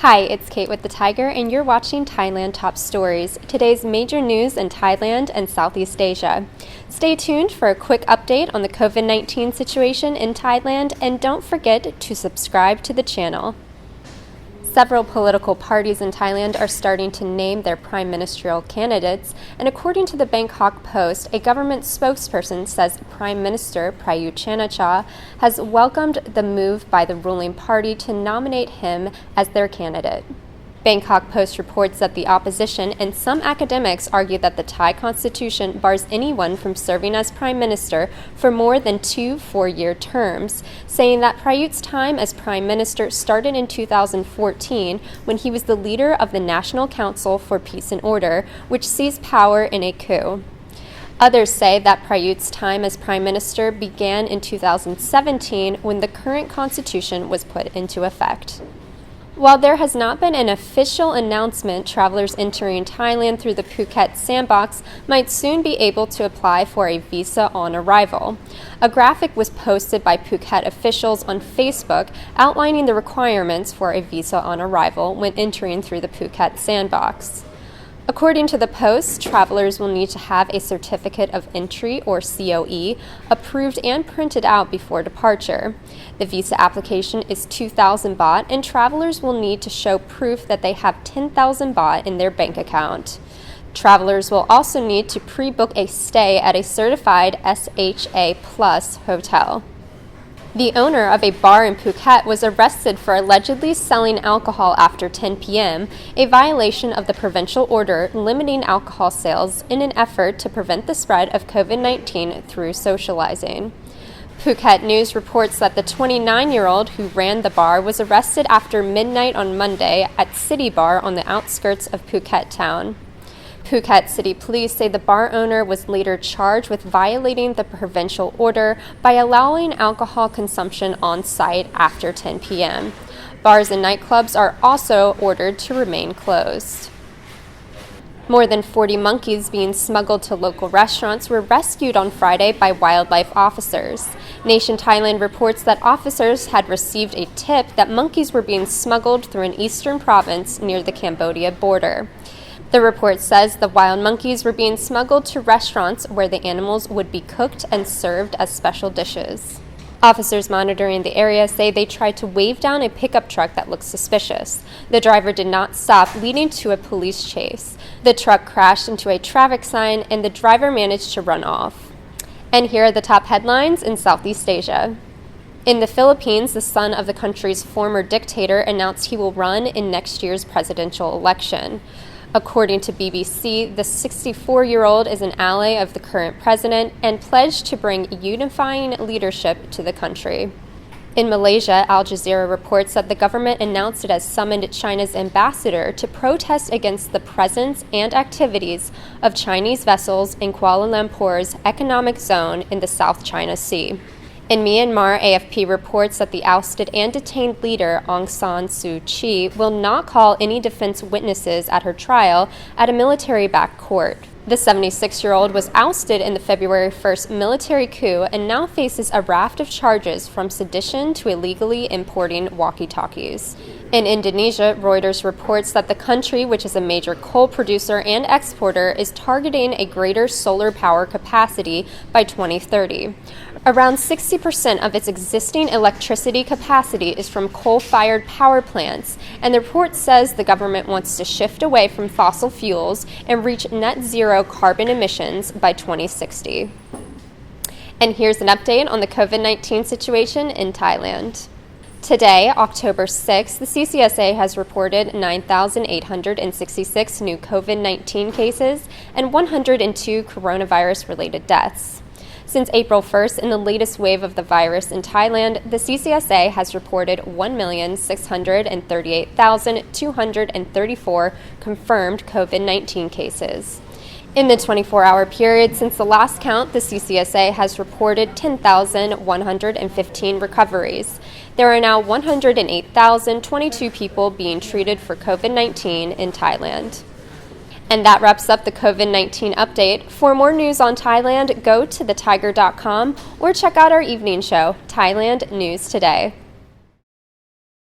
Hi, it's Kate with the Thaiger, and you're watching Thailand Top Stories, today's major news in Thailand and Southeast Asia. Stay tuned for a quick update on the COVID-19 situation in Thailand, and don't forget to subscribe to the channel. Several political parties in Thailand are starting to name their prime ministerial candidates, and according to the Bangkok Post, a government spokesperson says Prime Minister Prayut has welcomed the move by the ruling party to nominate him as their candidate. Bangkok Post reports that the opposition and some academics argue that the Thai constitution bars anyone from serving as prime minister for more than 2 four-year terms, saying that Prayut's time as prime minister started in 2014 when he was the leader of the National Council for Peace and Order, which seized power in a coup. Others say that Prayut's time as prime minister began in 2017 when the current constitution was put into effect. While there has not been an official announcement, travelers entering Thailand through the Phuket Sandbox might soon be able to apply for a visa on arrival. A graphic was posted by Phuket officials on Facebook outlining the requirements for a visa on arrival when entering through the Phuket Sandbox. According to the Post, travelers will need to have a certificate of entry, or COE, approved and printed out before departure. The visa application is 2,000 baht, and travelers will need to show proof that they have 10,000 baht in their bank account. Travelers will also need to pre-book a stay at a certified SHA Plus hotel. The owner of a bar in Phuket was arrested for allegedly selling alcohol after 10 p.m., a violation of the provincial order limiting alcohol sales in an effort to prevent the spread of COVID-19 through socializing. Phuket News reports that the 29-year-old who ran the bar was arrested after midnight on Monday at City Bar on the outskirts of Phuket town. Phuket City Police say the bar owner was later charged with violating the provincial order by allowing alcohol consumption on site after 10 p.m. Bars and nightclubs are also ordered to remain closed. More than 40 monkeys being smuggled to local restaurants were rescued on Friday by wildlife officers. Nation Thailand reports that officers had received a tip that monkeys were being smuggled through an eastern province near the Cambodia border. The report says the wild monkeys were being smuggled to restaurants where the animals would be cooked and served as special dishes. Officers monitoring the area say they tried to wave down a pickup truck that looked suspicious. The driver did not stop, leading to a police chase. The truck crashed into a traffic sign, and the driver managed to run off. And here are the top headlines in Southeast Asia. In the Philippines, the son of the country's former dictator announced he will run in next year's presidential election. According to BBC, the 64-year-old is an ally of the current president and pledged to bring unifying leadership to the country. In Malaysia, Al Jazeera reports that the government announced it has summoned China's ambassador to protest against the presence and activities of Chinese vessels in Kuala Lumpur's economic zone in the South China Sea. In Myanmar, AFP reports that the ousted and detained leader Aung San Suu Kyi will not call any defense witnesses at her trial at a military-backed court. The 76-year-old was ousted in the February 1st military coup and now faces a raft of charges from sedition to illegally importing walkie-talkies. In Indonesia, Reuters reports that the country, which is a major coal producer and exporter, is targeting a greater solar power capacity by 2030. Around 60% of its existing electricity capacity is from coal-fired power plants, and the report says the government wants to shift away from fossil fuels and reach net zero carbon emissions by 2060. And here's an update on the COVID-19 situation in Thailand. Today, October 6th, the CCSA has reported 9,866 new COVID-19 cases and 102 coronavirus-related deaths. Since April 1st, in the latest wave of the virus in Thailand, the CCSA has reported 1,638,234 confirmed COVID-19 cases. In the 24-hour period since the last count, the CCSA has reported 10,115 recoveries. There are now 108,022 people being treated for COVID-19 in Thailand. And that wraps up the COVID-19 update. For more news on Thailand, go to thethaiger.com or check out our evening show, Thailand News Today.